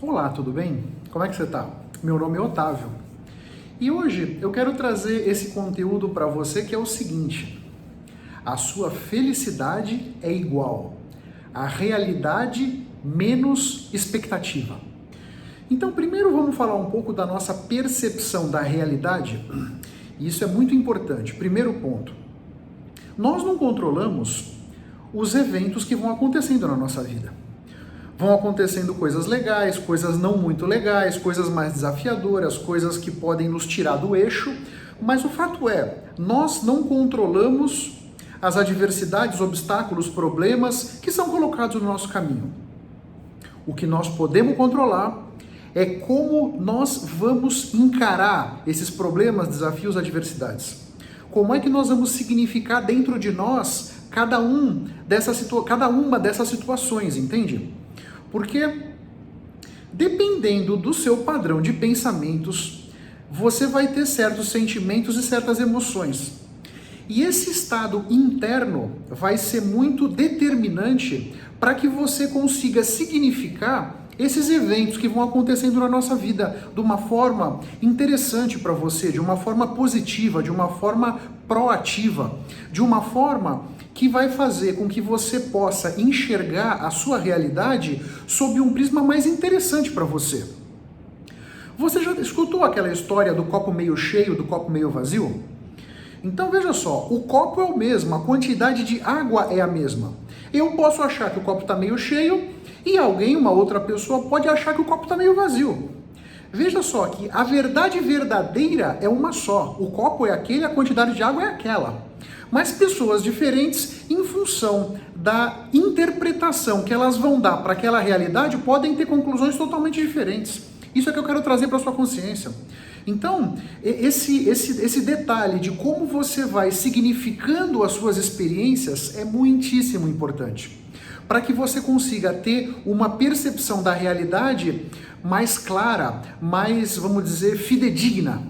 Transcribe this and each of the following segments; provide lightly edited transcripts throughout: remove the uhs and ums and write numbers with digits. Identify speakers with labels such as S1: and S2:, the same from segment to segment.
S1: Olá, tudo bem? Como é que você tá? Meu nome é Otávio. E hoje eu quero trazer esse conteúdo para você que é o seguinte: a sua felicidade é igual à realidade menos expectativa. Então, primeiro vamos falar um pouco da nossa percepção da realidade. Isso é muito importante. Primeiro ponto. Nós não controlamos os eventos que vão acontecendo na nossa vida. Vão acontecendo coisas legais, coisas não muito legais, coisas mais desafiadoras, coisas que podem nos tirar do eixo, mas o fato é, nós não controlamos as adversidades, obstáculos, problemas que são colocados no nosso caminho. O que nós podemos controlar é como nós vamos encarar esses problemas, desafios, adversidades. Como é que nós vamos significar dentro de nós cada uma dessas situações, entende? Porque, dependendo do seu padrão de pensamentos, você vai ter certos sentimentos e certas emoções. E esse estado interno vai ser muito determinante para que você consiga significar esses eventos que vão acontecendo na nossa vida de uma forma interessante para você, de uma forma positiva, de uma forma proativa, de uma forma que vai fazer com que você possa enxergar a sua realidade sob um prisma mais interessante para você. Você já escutou aquela história do copo meio cheio, do copo meio vazio? Então veja só, o copo é o mesmo, a quantidade de água é a mesma. Eu posso achar que o copo está meio cheio e alguém, uma outra pessoa, pode achar que o copo está meio vazio. Veja só que a verdade verdadeira é uma só. O copo é aquele, a quantidade de água é aquela. Mas pessoas diferentes, em função da interpretação que elas vão dar para aquela realidade, podem ter conclusões totalmente diferentes. Isso é que eu quero trazer para sua consciência. Então, esse detalhe de como você vai significando as suas experiências é muitíssimo importante, para que você consiga ter uma percepção da realidade mais clara, mais, vamos dizer, fidedigna.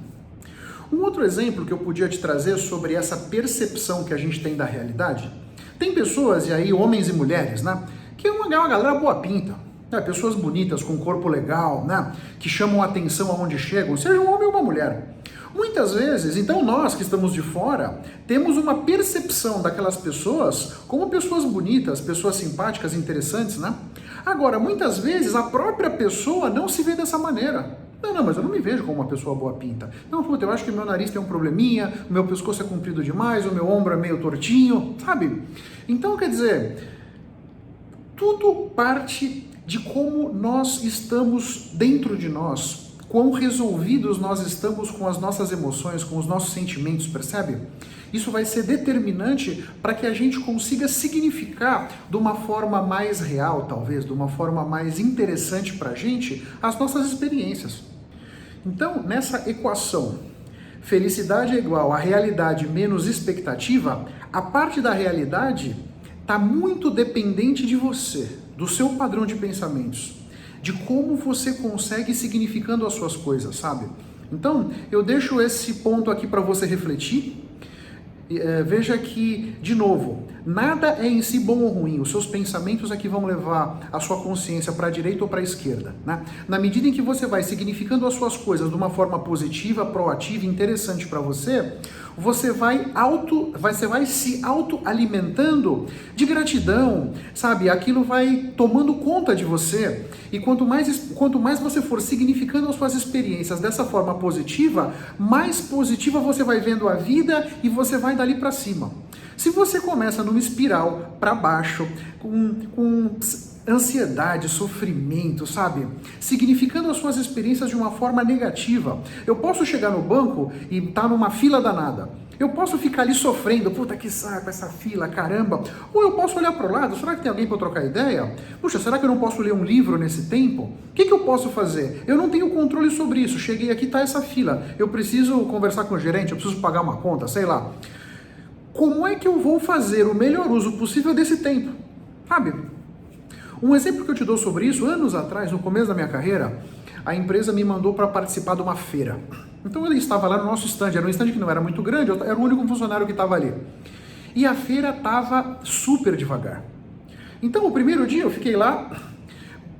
S1: Um outro exemplo que eu podia te trazer sobre essa percepção que a gente tem da realidade, tem pessoas, e aí homens e mulheres, né, que é uma galera boa pinta, né, pessoas bonitas, com corpo legal, né, que chamam a atenção aonde chegam, seja um homem ou uma mulher. Muitas vezes, então nós que estamos de fora, temos uma percepção daquelas pessoas como pessoas bonitas, pessoas simpáticas, interessantes, né? Agora, muitas vezes a própria pessoa não se vê dessa maneira. Não, mas eu não me vejo como uma pessoa boa pinta. Não, puta, eu acho que meu nariz tem um probleminha, o meu pescoço é comprido demais, o meu ombro é meio tortinho, sabe? Então, quer dizer, tudo parte de como nós estamos dentro de nós, quão resolvidos nós estamos com as nossas emoções, com os nossos sentimentos, percebe? Isso vai ser determinante para que a gente consiga significar de uma forma mais real, talvez, de uma forma mais interessante para a gente, as nossas experiências. Então, nessa equação, felicidade é igual a realidade menos expectativa, a parte da realidade está muito dependente de você, do seu padrão de pensamentos, de como você consegue significando as suas coisas, sabe? Então, eu deixo esse ponto aqui para você refletir. Veja que, de novo, nada é em si bom ou ruim, os seus pensamentos é que vão levar a sua consciência para a direita ou para a esquerda, né? Na medida em que você vai significando as suas coisas de uma forma positiva, proativa, interessante para você, você vai se autoalimentando de gratidão, sabe? Aquilo vai tomando conta de você. E quanto mais você for significando as suas experiências dessa forma positiva, mais positiva você vai vendo a vida e você vai dali para cima. Se você começa numa espiral para baixo, com ansiedade, sofrimento, sabe? Significando as suas experiências de uma forma negativa. Eu posso chegar no banco e estar numa fila danada. Eu posso ficar ali sofrendo, puta que saco, essa fila, caramba. Ou eu posso olhar para o lado, será que tem alguém para trocar ideia? Puxa, será que eu não posso ler um livro nesse tempo? O que eu posso fazer? Eu não tenho controle sobre isso. Cheguei aqui, tá essa fila. Eu preciso conversar com o gerente, eu preciso pagar uma conta, sei lá. Como é que eu vou fazer o melhor uso possível desse tempo? Sabe? Um exemplo que eu te dou sobre isso, anos atrás, no começo da minha carreira, a empresa me mandou para participar de uma feira. Então ele estava lá no nosso stand, era um stand que não era muito grande, eu era o único funcionário que estava ali. E a feira estava super devagar. Então o primeiro dia eu fiquei lá,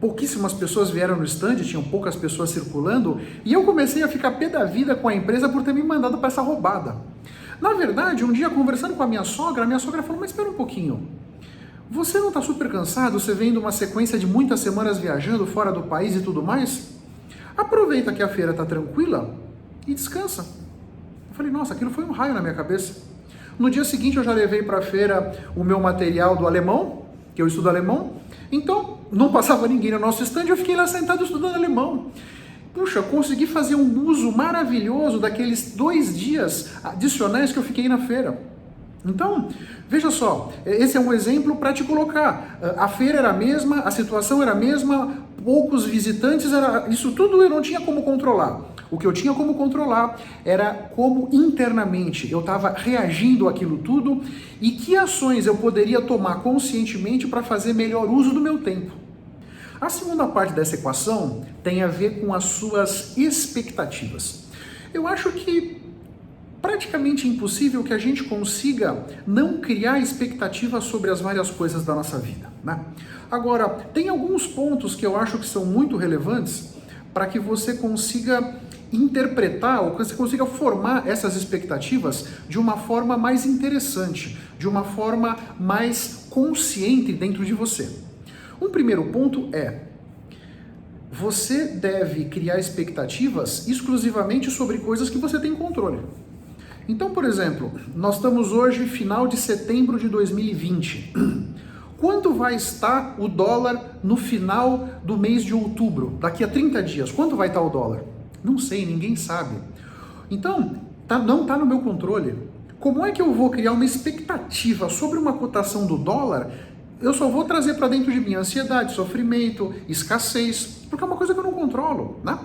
S1: pouquíssimas pessoas vieram no stand, tinham poucas pessoas circulando, e eu comecei a ficar pé da vida com a empresa por ter me mandado para essa roubada. Na verdade, um dia conversando com a minha sogra falou, mas espera um pouquinho, você não está super cansado, você vem de uma sequência de muitas semanas viajando fora do país e tudo mais? Aproveita que a feira está tranquila e descansa. Eu falei, nossa, aquilo foi um raio na minha cabeça. No dia seguinte eu já levei para a feira o meu material do alemão, que eu estudo alemão, então não passava ninguém no nosso stand, eu fiquei lá sentado estudando alemão. Puxa, consegui fazer um uso maravilhoso daqueles 2 dias adicionais que eu fiquei na feira. Então, veja só, esse é um exemplo para te colocar. A feira era a mesma, a situação era a mesma, poucos visitantes, isso tudo eu não tinha como controlar. O que eu tinha como controlar era como internamente eu estava reagindo àquilo tudo e que ações eu poderia tomar conscientemente para fazer melhor uso do meu tempo. A segunda parte dessa equação tem a ver com as suas expectativas. Eu acho que praticamente impossível que a gente consiga não criar expectativas sobre as várias coisas da nossa vida, né? Agora, tem alguns pontos que eu acho que são muito relevantes para que você consiga interpretar ou que você consiga formar essas expectativas de uma forma mais interessante, de uma forma mais consciente dentro de você. Um primeiro ponto é: você deve criar expectativas exclusivamente sobre coisas que você tem controle. Então, por exemplo, nós estamos hoje final de setembro de 2020. Quanto vai estar o dólar no final do mês de outubro? Daqui a 30 dias, quanto vai estar o dólar? Não sei, ninguém sabe. Então, não está no meu controle. Como é que eu vou criar uma expectativa sobre uma cotação do dólar? Eu só vou trazer para dentro de mim ansiedade, sofrimento, escassez, porque é uma coisa que eu não controlo, né?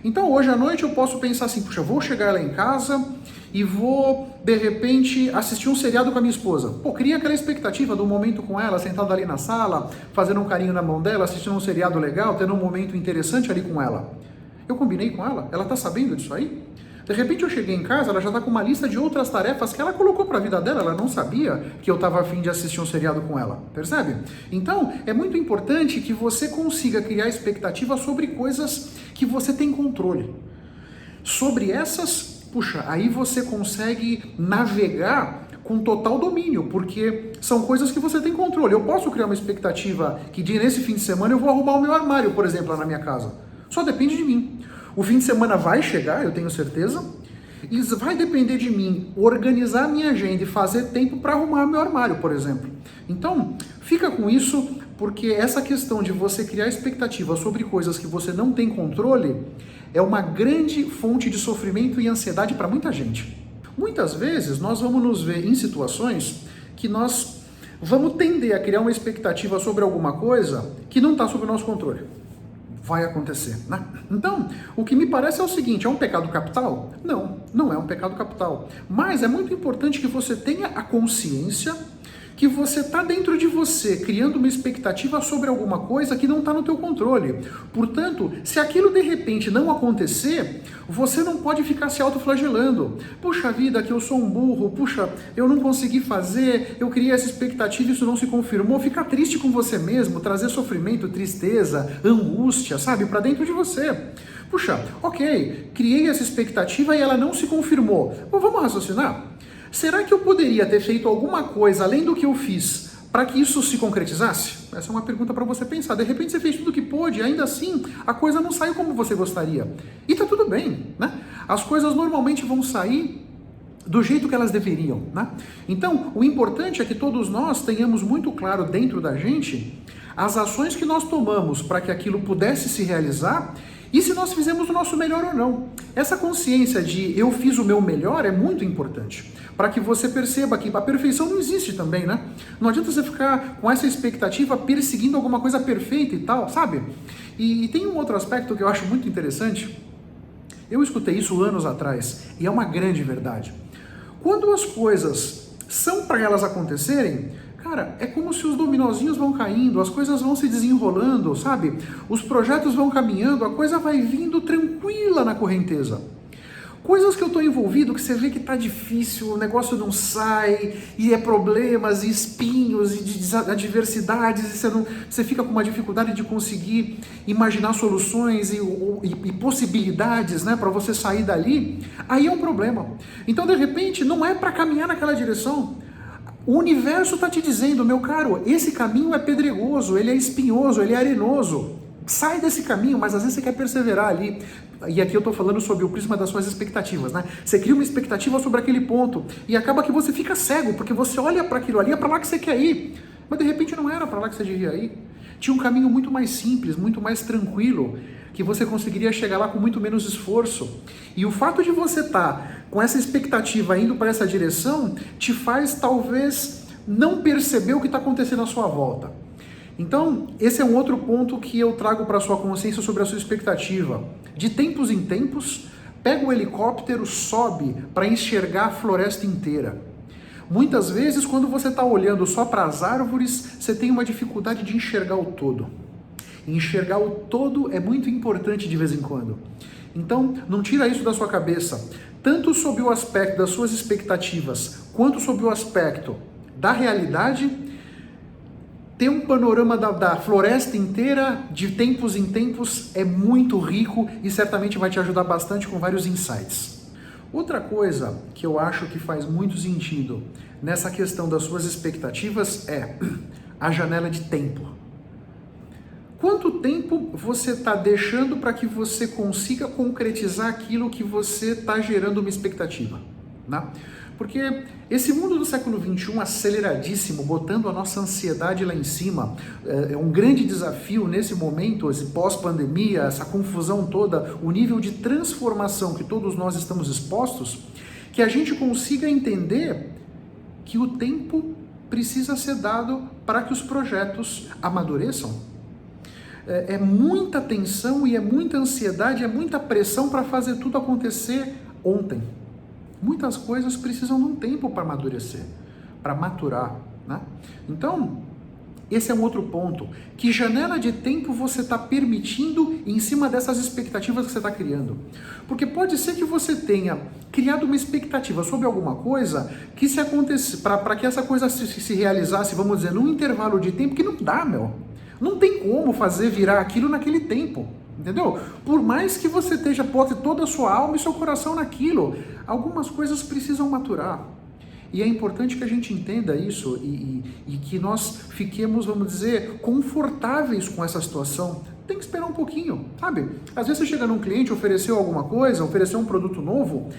S1: Então, hoje à noite eu posso pensar assim, puxa, vou chegar lá em casa e vou, de repente, assistir um seriado com a minha esposa. Pô, cria aquela expectativa do momento com ela, sentado ali na sala, fazendo um carinho na mão dela, assistindo um seriado legal, tendo um momento interessante ali com ela. Eu combinei com ela? Ela tá sabendo disso aí? De repente eu cheguei em casa, ela já tá com uma lista de outras tarefas que ela colocou para a vida dela, ela não sabia que eu estava a fim de assistir um seriado com ela, percebe? Então, é muito importante que você consiga criar expectativa sobre coisas que você tem controle. Sobre essas, puxa, aí você consegue navegar com total domínio, porque são coisas que você tem controle. Eu posso criar uma expectativa que nesse fim de semana eu vou arrumar o meu armário, por exemplo, lá na minha casa. Só depende de mim. O fim de semana vai chegar, eu tenho certeza, e vai depender de mim organizar a minha agenda e fazer tempo para arrumar o meu armário, por exemplo. Então, fica com isso, porque essa questão de você criar expectativa sobre coisas que você não tem controle é uma grande fonte de sofrimento e ansiedade para muita gente. Muitas vezes nós vamos nos ver em situações que nós vamos tender a criar uma expectativa sobre alguma coisa que não está sob o nosso controle. Vai acontecer, né? Então, o que me parece é o seguinte, é um pecado capital? Não, não é um pecado capital. Mas é muito importante que você tenha a consciência que você está dentro de você, criando uma expectativa sobre alguma coisa que não está no teu controle. Portanto, se aquilo de repente não acontecer, você não pode ficar se autoflagelando. Puxa vida, que eu sou um burro, puxa, eu não consegui fazer, eu criei essa expectativa e isso não se confirmou. Ficar triste com você mesmo, trazer sofrimento, tristeza, angústia, sabe, para dentro de você. Puxa, ok, criei essa expectativa e ela não se confirmou. Bom, vamos raciocinar? Será que eu poderia ter feito alguma coisa além do que eu fiz para que isso se concretizasse? Essa é uma pergunta para você pensar. De repente você fez tudo o que pôde e ainda assim a coisa não saiu como você gostaria. E tá tudo bem, né? As coisas normalmente vão sair do jeito que elas deveriam, né? Então, o importante é que todos nós tenhamos muito claro dentro da gente as ações que nós tomamos para que aquilo pudesse se realizar e se nós fizemos o nosso melhor ou não. Essa consciência de eu fiz o meu melhor é muito importante, para que você perceba que a perfeição não existe também, né? Não adianta você ficar com essa expectativa perseguindo alguma coisa perfeita e tal, sabe? E tem um outro aspecto que eu acho muito interessante. Eu escutei isso anos atrás, e é uma grande verdade. Quando as coisas são para elas acontecerem, cara, é como se os dominozinhos vão caindo, as coisas vão se desenrolando, sabe? Os projetos vão caminhando, a coisa vai vindo tranquila na correnteza. Coisas que eu estou envolvido, que você vê que está difícil, o negócio não sai, e é problemas, e espinhos, e adversidades, e você fica com uma dificuldade de conseguir imaginar soluções e possibilidades, né, para você sair dali, aí é um problema. Então, de repente, não é para caminhar naquela direção. O universo está te dizendo, meu caro, esse caminho é pedregoso, ele é espinhoso, ele é arenoso. Sai desse caminho, mas às vezes você quer perseverar ali. E aqui eu estou falando sobre o prisma das suas expectativas, né? Você cria uma expectativa sobre aquele ponto e acaba que você fica cego, porque você olha para aquilo ali, é para lá que você quer ir. Mas de repente não era para lá que você devia ir. Tinha um caminho muito mais simples, muito mais tranquilo, que você conseguiria chegar lá com muito menos esforço. E o fato de você estar com essa expectativa indo para essa direção, te faz talvez não perceber o que está acontecendo à sua volta. Então, esse é um outro ponto que eu trago para a sua consciência sobre a sua expectativa. De tempos em tempos, pega o helicóptero, sobe para enxergar a floresta inteira. Muitas vezes, quando você está olhando só para as árvores, você tem uma dificuldade de enxergar o todo. E enxergar o todo é muito importante de vez em quando. Então, não tira isso da sua cabeça. Tanto sob o aspecto das suas expectativas, quanto sob o aspecto da realidade, ter um panorama da floresta inteira, de tempos em tempos, é muito rico e certamente vai te ajudar bastante com vários insights. Outra coisa que eu acho que faz muito sentido nessa questão das suas expectativas é a janela de tempo. Quanto tempo você está deixando para que você consiga concretizar aquilo que você está gerando uma expectativa, né? Porque esse mundo do século XXI aceleradíssimo, botando a nossa ansiedade lá em cima, é um grande desafio nesse momento, esse pós-pandemia, essa confusão toda, o nível de transformação que todos nós estamos expostos, que a gente consiga entender que o tempo precisa ser dado para que os projetos amadureçam. É muita tensão e é muita ansiedade, é muita pressão para fazer tudo acontecer ontem. Muitas coisas precisam de um tempo para amadurecer, para maturar, né? Então, esse é um outro ponto. Que janela de tempo você está permitindo em cima dessas expectativas que você está criando? Porque pode ser que você tenha criado uma expectativa sobre alguma coisa que se acontece, para que essa coisa se realizasse, vamos dizer, num intervalo de tempo que não dá, meu. Não tem como fazer virar aquilo naquele tempo. Entendeu? Por mais que você bote toda a sua alma e seu coração naquilo, algumas coisas precisam maturar. E é importante que a gente entenda isso e que nós fiquemos, vamos dizer, confortáveis com essa situação. Tem que esperar um pouquinho, sabe? Às vezes você chega num cliente, ofereceu alguma coisa, ofereceu um produto novo,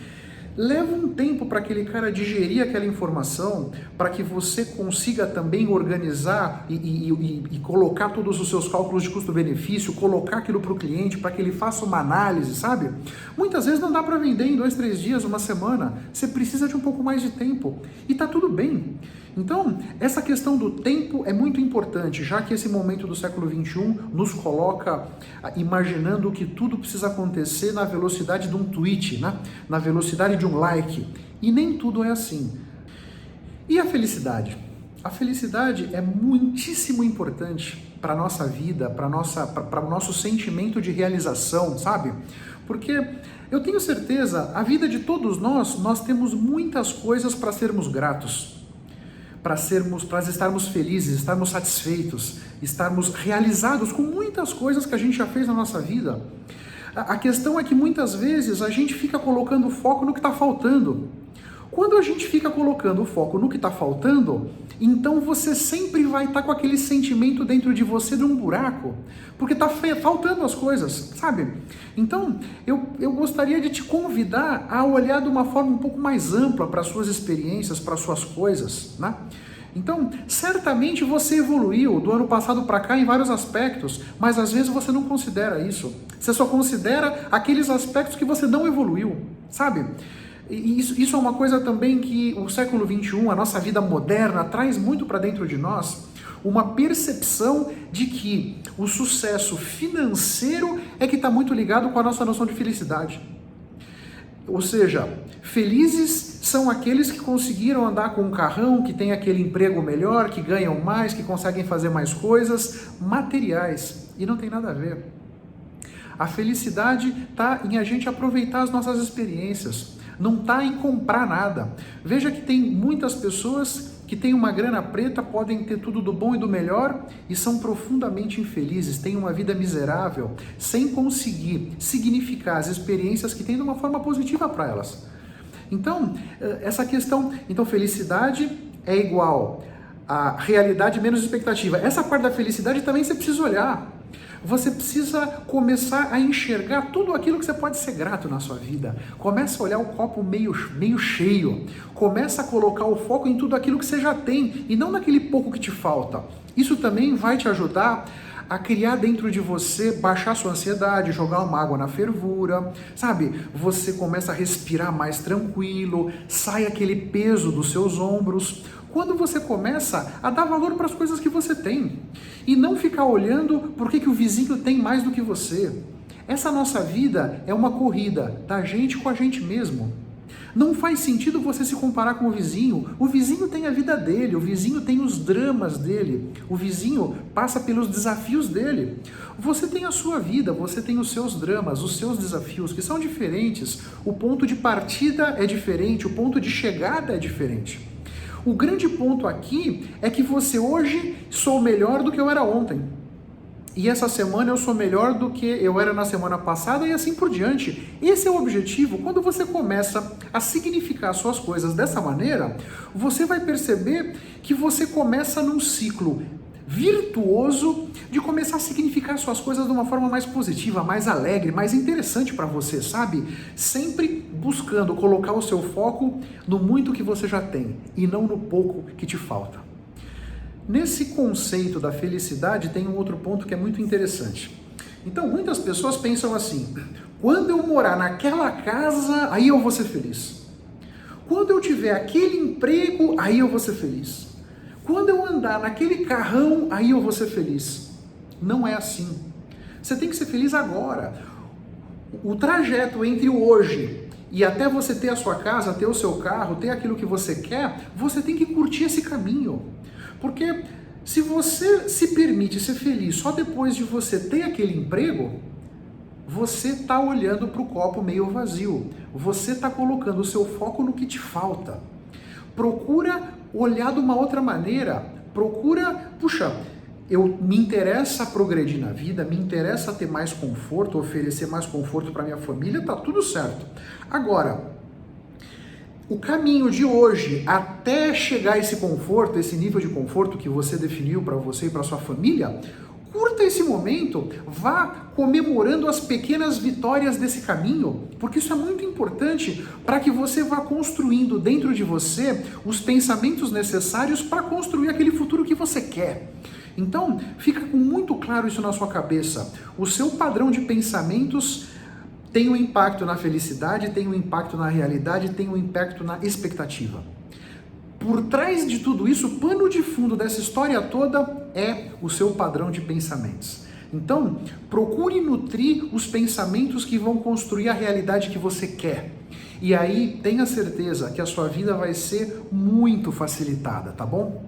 S1: leva um tempo para aquele cara digerir aquela informação, para que você consiga também organizar e colocar todos os seus cálculos de custo-benefício, colocar aquilo para o cliente, para que ele faça uma análise, sabe? Muitas vezes não dá para vender em 2, 3 dias, uma semana, você precisa de um pouco mais de tempo e tá tudo bem. Então, essa questão do tempo é muito importante, já que esse momento do século XXI nos coloca imaginando que tudo precisa acontecer na velocidade de um tweet, né? Na velocidade de um like. E nem tudo é assim. E a felicidade? A felicidade é muitíssimo importante para a nossa vida, para o nosso sentimento de realização, sabe? Porque eu tenho certeza, a vida de todos nós temos muitas coisas para sermos gratos. Para estarmos felizes, estarmos satisfeitos, estarmos realizados com muitas coisas que a gente já fez na nossa vida. A questão é que muitas vezes a gente fica colocando foco no que está faltando. Quando a gente fica colocando o foco no que está faltando, então você sempre vai estar com aquele sentimento dentro de você de um buraco, porque está faltando as coisas, sabe? Então, eu gostaria de te convidar a olhar de uma forma um pouco mais ampla para as suas experiências, para as suas coisas, né? Então, certamente você evoluiu do ano passado para cá em vários aspectos, mas às vezes você não considera isso. Você só considera aqueles aspectos que você não evoluiu, sabe? E isso é uma coisa também que o século XXI, a nossa vida moderna, traz muito para dentro de nós, uma percepção de que o sucesso financeiro é que está muito ligado com a nossa noção de felicidade. Ou seja, felizes são aqueles que conseguiram andar com um carrão, que tem aquele emprego melhor, que ganham mais, que conseguem fazer mais coisas materiais. E não tem nada a ver. A felicidade está em a gente aproveitar as nossas experiências, não está em comprar nada. Veja que tem muitas pessoas que têm uma grana preta, podem ter tudo do bom e do melhor e são profundamente infelizes, têm uma vida miserável, sem conseguir significar as experiências que têm de uma forma positiva para elas. Então, essa questão, felicidade é igual a realidade menos expectativa. Essa parte da felicidade também você precisa olhar. Você precisa começar a enxergar tudo aquilo que você pode ser grato na sua vida. Começa a olhar o copo meio cheio. Começa a colocar o foco em tudo aquilo que você já tem e não naquele pouco que te falta. Isso também vai te ajudar a criar dentro de você, baixar sua ansiedade, jogar uma água na fervura, sabe? Você começa a respirar mais tranquilo, sai aquele peso dos seus ombros. Quando você começa a dar valor para as coisas que você tem e não ficar olhando por que o vizinho tem mais do que você. Essa nossa vida é uma corrida da gente com a gente mesmo. Não faz sentido você se comparar com o vizinho tem a vida dele, o vizinho tem os dramas dele, o vizinho passa pelos desafios dele. Você tem a sua vida, você tem os seus dramas, os seus desafios, que são diferentes. O ponto de partida é diferente, o ponto de chegada é diferente. O grande ponto aqui é que você hoje sou melhor do que eu era ontem. E essa semana eu sou melhor do que eu era na semana passada e assim por diante. Esse é o objetivo. Quando você começa a significar suas coisas dessa maneira, você vai perceber que você começa num ciclo virtuoso de começar a significar suas coisas de uma forma mais positiva, mais alegre, mais interessante para você, sabe? Sempre buscando colocar o seu foco no muito que você já tem e não no pouco que te falta. Nesse conceito da felicidade tem um outro ponto que é muito interessante. Então, muitas pessoas pensam assim: quando eu morar naquela casa, aí eu vou ser feliz. Quando eu tiver aquele emprego, aí eu vou ser feliz. Quando eu andar naquele carrão, aí eu vou ser feliz. Não é assim. Você tem que ser feliz agora. O trajeto entre o hoje e até você ter a sua casa, ter o seu carro, ter aquilo que você quer, você tem que curtir esse caminho. Porque se você se permite ser feliz só depois de você ter aquele emprego, você está olhando para o copo meio vazio. Você está colocando o seu foco no que te falta. Procura olhar de uma outra maneira. Me interessa progredir na vida, me interessa ter mais conforto, oferecer mais conforto para minha família, tá tudo certo. Agora, o caminho de hoje até chegar a esse conforto, esse nível de conforto que você definiu para você e para sua família, curta esse momento, vá comemorando as pequenas vitórias desse caminho, porque isso é muito importante para que você vá construindo dentro de você os pensamentos necessários para construir aquele futuro que você quer. Então, fica com muito claro isso na sua cabeça. O seu padrão de pensamentos tem um impacto na felicidade, tem um impacto na realidade, tem um impacto na expectativa. Por trás de tudo isso, o pano de fundo dessa história toda é o seu padrão de pensamentos. Então, procure nutrir os pensamentos que vão construir a realidade que você quer. E aí, tenha certeza que a sua vida vai ser muito facilitada, tá bom?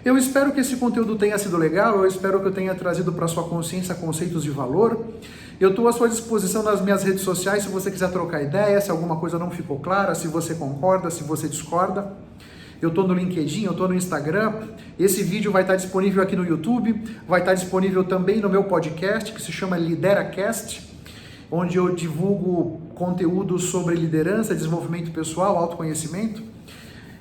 S1: Eu espero que esse conteúdo tenha sido legal, eu espero que eu tenha trazido para sua consciência conceitos de valor. Eu estou à sua disposição nas minhas redes sociais se você quiser trocar ideia, se alguma coisa não ficou clara, se você concorda, se você discorda. Eu estou no LinkedIn, eu estou no Instagram. Esse vídeo vai estar disponível aqui no YouTube, vai estar disponível também no meu podcast, que se chama LideraCast, onde eu divulgo conteúdos sobre liderança, desenvolvimento pessoal, autoconhecimento.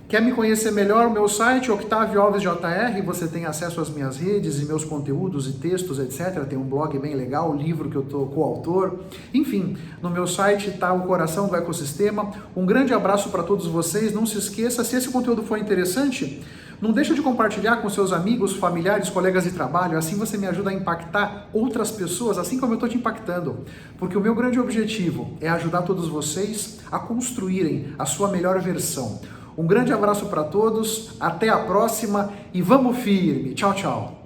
S1: Quer me conhecer melhor? O meu site, Octavio Alves JR, você tem acesso às minhas redes e meus conteúdos e textos, etc. Tem um blog bem legal, um livro que eu estou coautor. Enfim, no meu site está o coração do ecossistema. Um grande abraço para todos vocês. Não se esqueça, se esse conteúdo for interessante, não deixa de compartilhar com seus amigos, familiares, colegas de trabalho. Assim você me ajuda a impactar outras pessoas, assim como eu estou te impactando. Porque o meu grande objetivo é ajudar todos vocês a construírem a sua melhor versão. Um grande abraço para todos, até a próxima e vamos firme. Tchau, tchau.